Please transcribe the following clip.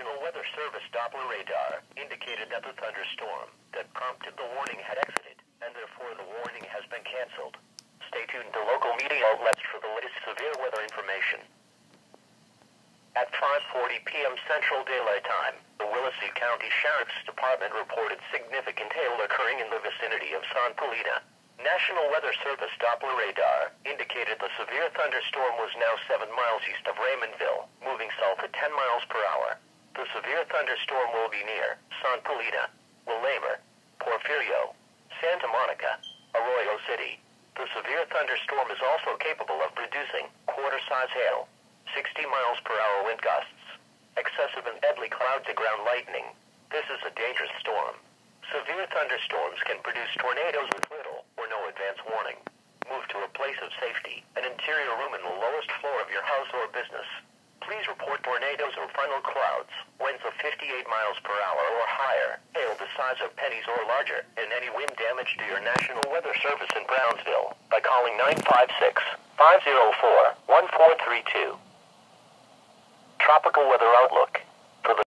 National Weather Service Doppler radar indicated that the thunderstorm that prompted the warning had exited, and therefore the warning has been canceled. Stay tuned to local media outlets for the latest severe weather information. At 5:40 p.m. Central Daylight Time, the Willacy County Sheriff's Department reported significant hail occurring in the vicinity of San Polina. National Weather Service Doppler radar indicated the severe thunderstorm was now 7 miles east of Raymondville, moving south at 10 miles per hour. The severe thunderstorm will be near San Polina, Willamette, Porfirio, Santa Monica, Arroyo City. The severe thunderstorm is also capable of producing quarter-size hail, 60 miles per hour wind gusts, excessive and deadly cloud-to-ground lightning. This is a dangerous storm. Severe thunderstorms can produce tornadoes with little or no advance warning. Move to a place of safety, an interior room in the lowest floor of your house or business. Please report tornadoes or final clouds, winds of 58 miles per hour or higher, hail the size of pennies or larger, and any wind damage to your National Weather Service in Brownsville by calling 956-504-1432. Tropical Weather Outlook.